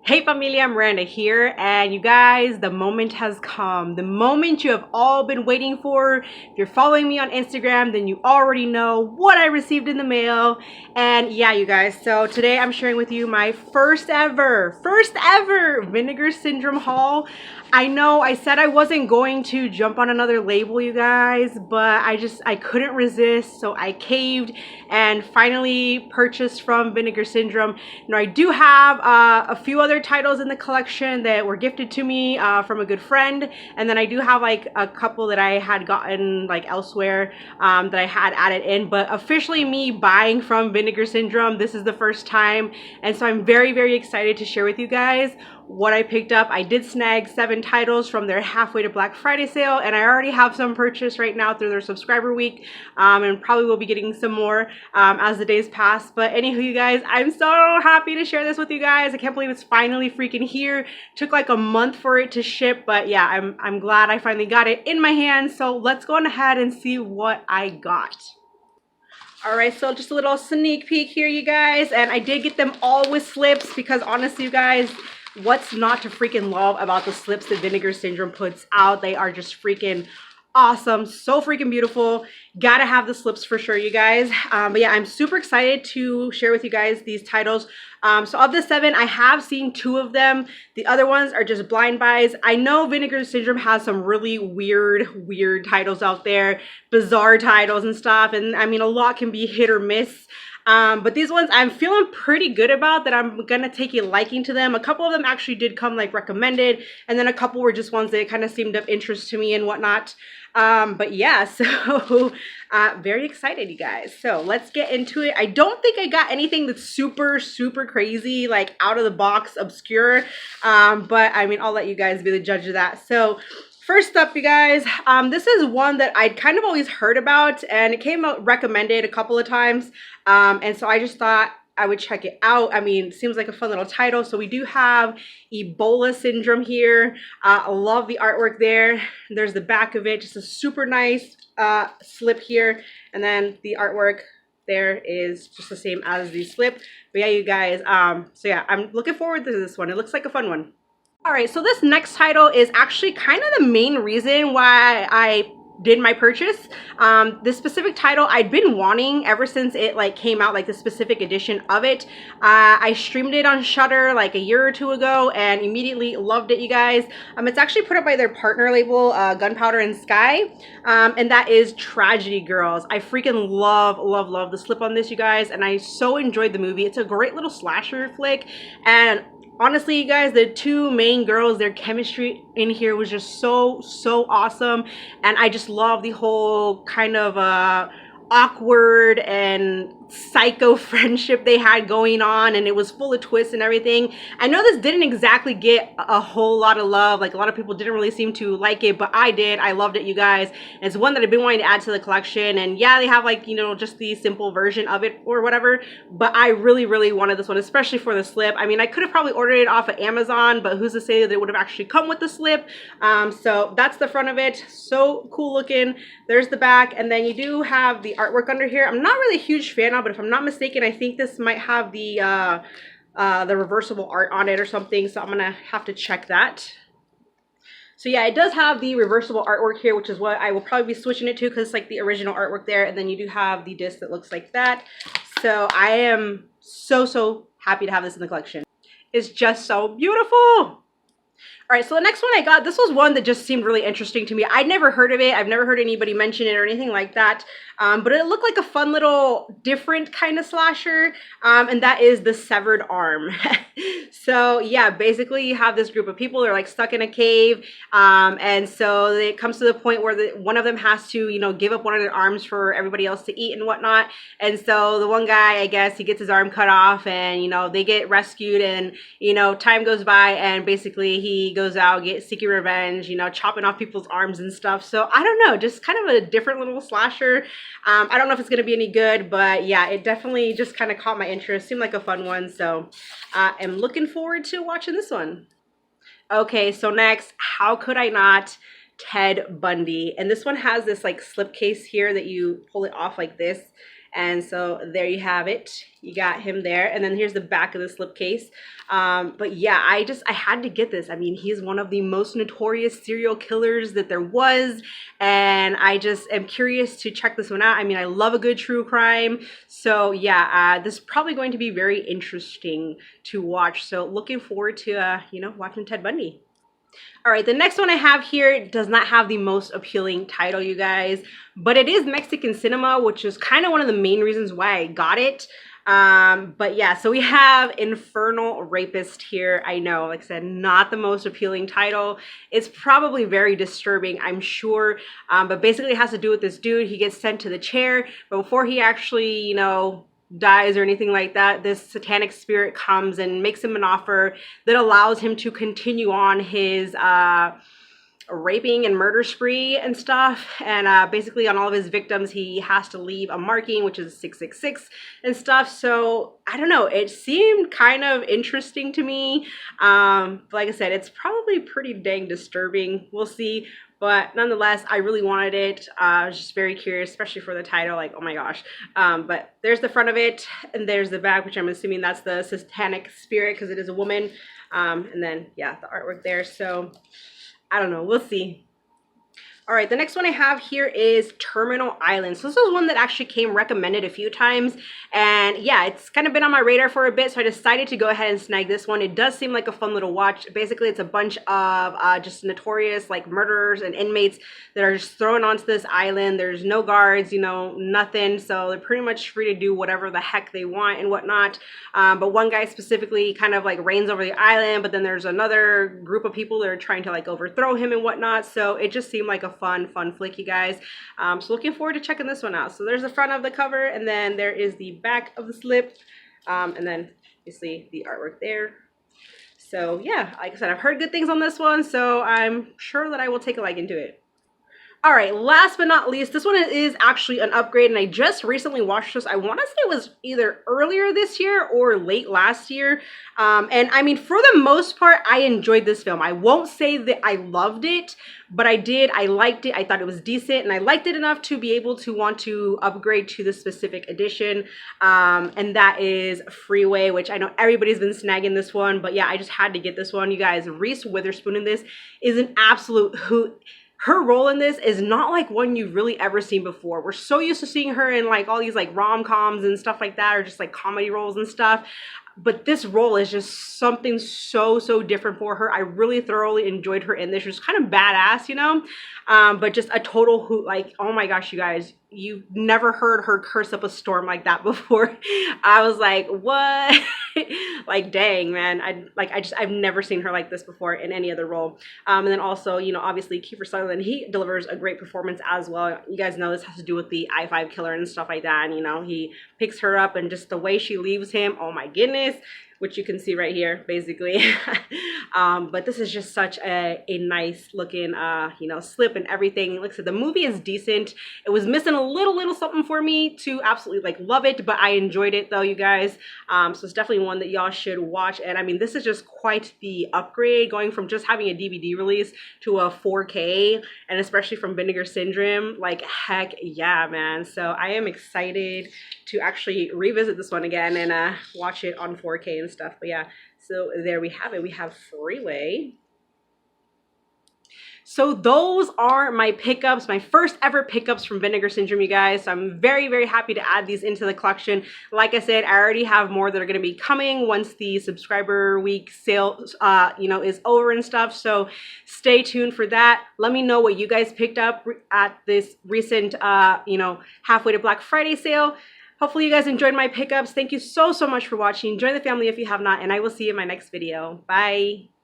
Hey familia, Miranda here, and you guys, the moment has come. The moment you have all been waiting for. If you're following me on Instagram, then you already know what I received in the mail. And yeah, you guys, so today I'm sharing with you my first ever Vinegar Syndrome haul. I know I said I wasn't going to jump on another label, you guys, but I couldn't resist, so I caved and finally purchased from Vinegar Syndrome. Now I do have a few other titles in the collection that were gifted to me from a good friend, and then I do have like a couple that I had gotten like elsewhere that I had added in, but officially me buying from Vinegar Syndrome, this is the first time, and so I'm very excited to share with you guys what I picked up. I did snag 7 titles from their halfway to Black Friday sale, and I already have some purchased right now through their subscriber week, and probably will be getting some more as the days pass. But anywho, you guys, I'm so happy to share this with you guys. I can't believe it's finally freaking here. Took like a month for it to ship, but yeah, I'm glad I finally got it in my hands. So let's go on ahead and see what I got. Alright, so just a little sneak peek here, you guys, and I did get them all with slips because honestly, you guys, what's not to freaking love about the slips that Vinegar Syndrome puts out? They are just freaking awesome, so freaking beautiful. Gotta have the slips for sure, you guys. But yeah, I'm super excited to share with you guys these titles. So of the 7, I have seen 2 of them. The other ones are just blind buys. I know Vinegar Syndrome has some really weird titles out there, bizarre titles and stuff, and I mean a lot can be hit or miss. But these ones I'm feeling pretty good about, that I'm gonna take a liking to them. A couple of them actually did come like recommended, and then a couple were just ones that kind of seemed of interest to me and whatnot. But yeah, so very excited, you guys. So let's get into it. I don't think I got anything that's super crazy, like out of the box obscure, but I mean I'll let you guys be the judge of that. So first up, you guys, this is one that I'd kind of always heard about, and it came out recommended a couple of times, and so I just thought I would check it out. I mean, it seems like a fun little title. So we do have Ebola Syndrome here. I love the artwork there. There's the back of it, just a super nice slip here, and then the artwork there is just the same as the slip. But yeah, you guys, so yeah, I'm looking forward to this one. It looks like a fun one. All right, so this next title is actually kind of the main reason why I did my purchase. This specific title I'd been wanting ever since it like came out, like the specific edition of it. I streamed it on Shudder like a year or 2 ago and immediately loved it, you guys. It's actually put up by their partner label, Gunpowder and Sky, and that is Tragedy Girls. I freaking love the slip on this, you guys, and I so enjoyed the movie. It's a great little slasher flick, and honestly, you guys, the 2 main girls, their chemistry in here was just so awesome, and I just love the whole kind of awkward and psycho friendship they had going on, and it was full of twists and everything. I know this didn't exactly get a whole lot of love, like a lot of people didn't really seem to like it, but I did. I loved it, you guys. And it's one that I've been wanting to add to the collection, and yeah, they have like, you know, just the simple version of it or whatever, but I really wanted this one, especially for the slip. I mean, I could have probably ordered it off of Amazon, but who's to say that it would have actually come with the slip. So that's the front of it, so cool looking. There's the back, and then you do have the artwork under here. I'm not really a huge fan of, but if I'm not mistaken, I think this might have the reversible art on it or something, so I'm gonna have to check that. So yeah, it does have the reversible artwork here, which is what I will probably be switching it to, because it's like the original artwork there, and then you do have the disc that looks like that. So I am so happy to have this in the collection. It's just so beautiful. All right, so the next one I got, this was one that just seemed really interesting to me. I'd never heard of it. I've never heard anybody mention it or anything like that. But it looked like a fun little different kind of slasher, and that is the Severed Arm. So yeah, basically you have this group of people, they're like stuck in a cave, and so it comes to the point where one of them has to, you know, give up one of their arms for everybody else to eat and whatnot. And so the one guy, I guess, he gets his arm cut off, and you know, they get rescued, and you know, time goes by, and basically he goes out seeking revenge, you know, chopping off people's arms and stuff. So I don't know, just kind of a different little slasher. I don't know if it's gonna be any good, but yeah, it definitely just kind of caught my interest. Seemed like a fun one, so I'm looking forward to watching this one. Okay, so next, how could I not? Ted Bundy. And this one has this like slipcase here that you pull it off like this, And so there you have it. You got him there. And then here's the back of the slipcase. But yeah, I had to get this. I mean, he's one of the most notorious serial killers that there was. And I just am curious to check this one out. I mean, I love a good true crime. So yeah, this is probably going to be very interesting to watch. So looking forward to, you know, watching Ted Bundy. All right, the next one I have here does not have the most appealing title, you guys, but it is Mexican cinema, which is kind of one of the main reasons why I got it. But yeah, so we have Infernal Rapist here. I know, like I said, not the most appealing title. It's probably very disturbing, I'm sure, but basically it has to do with this dude. He gets sent to the chair, but before he actually, you know, dies or anything like that, this satanic spirit comes and makes him an offer that allows him to continue on his raping and murder spree and stuff. And basically on all of his victims he has to leave a marking, which is 666 and stuff. So I don't know, it seemed kind of interesting to me, but like I said, it's probably pretty dang disturbing. We'll see. But nonetheless, I really wanted it. I was just very curious, especially for the title, like, oh my gosh. But there's the front of it, and there's the back, which I'm assuming that's the satanic spirit because it is a woman. And then, yeah, the artwork there. So, I don't know. We'll see. All right, the next one I have here is Terminal Island. So this was one that actually came recommended a few times. And yeah, it's kind of been on my radar for a bit, so I decided to go ahead and snag this one. It does seem like a fun little watch. Basically, it's a bunch of just notorious like murderers and inmates that are just thrown onto this island. There's no guards, you know, nothing. So they're pretty much free to do whatever the heck they want and whatnot. But one guy specifically kind of like reigns over the island, but then there's another group of people that are trying to like overthrow him and whatnot. So it just seemed like a fun flick, you guys. So looking forward to checking this one out. So there's the front of the cover, and then there is the back of the slip, and then obviously the artwork there. So yeah, like I said, I've heard good things on this one, so I'm sure that I will take a liking to it. All right, last but not least, this one is actually an upgrade, and I just recently watched this. I want to say it was either earlier this year or late last year. And I mean, for the most part, I enjoyed this film. I won't say that I loved it, but I did. I liked it. I thought it was decent, and I liked it enough to be able to want to upgrade to the specific edition. And that is Freeway, which I know everybody's been snagging this one, but yeah, I just had to get this one. You guys, Reese Witherspoon in this is an absolute hoot. Her role in this is not like one you've really ever seen before. We're so used to seeing her in like all these like rom-coms and stuff like that, or just like comedy roles and stuff. But this role is just something so different for her. I really thoroughly enjoyed her in this. She was kind of badass, you know, but just a total hoot. Like, oh my gosh, you guys, you've never heard her curse up a storm like that before. I was like, what? Like, dang, man. I've never seen her like this before in any other role. And then also, you know, obviously Kiefer Sutherland, he delivers a great performance as well. You guys know this has to do with the I-5 killer and stuff like that. And, you know, he picks her up, and just the way she leaves him, oh my goodness, which you can see right here, basically. But this is just such a nice looking, you know, slip and everything. Like I said, the movie is decent. It was missing a little something for me to absolutely like love it, but I enjoyed it though, you guys. So it's definitely one that y'all should watch. And I mean, this is just quite the upgrade, going from just having a DVD release to a 4K, and especially from Vinegar Syndrome. Like, heck yeah, man. So I am excited to actually revisit this one again and watch it on 4K and stuff. But yeah, so there we have it. We have Freeway. So those are my pickups, my first ever pickups from Vinegar Syndrome, you guys. So I'm very happy to add these into the collection. Like I said, I already have more that are going to be coming once the subscriber week sale, you know, is over and stuff. So stay tuned for that. Let me know what you guys picked up at this recent, you know, halfway to Black Friday sale. Hopefully you guys enjoyed my pickups. Thank you so much for watching. Join the family if you have not, and I will see you in my next video. Bye.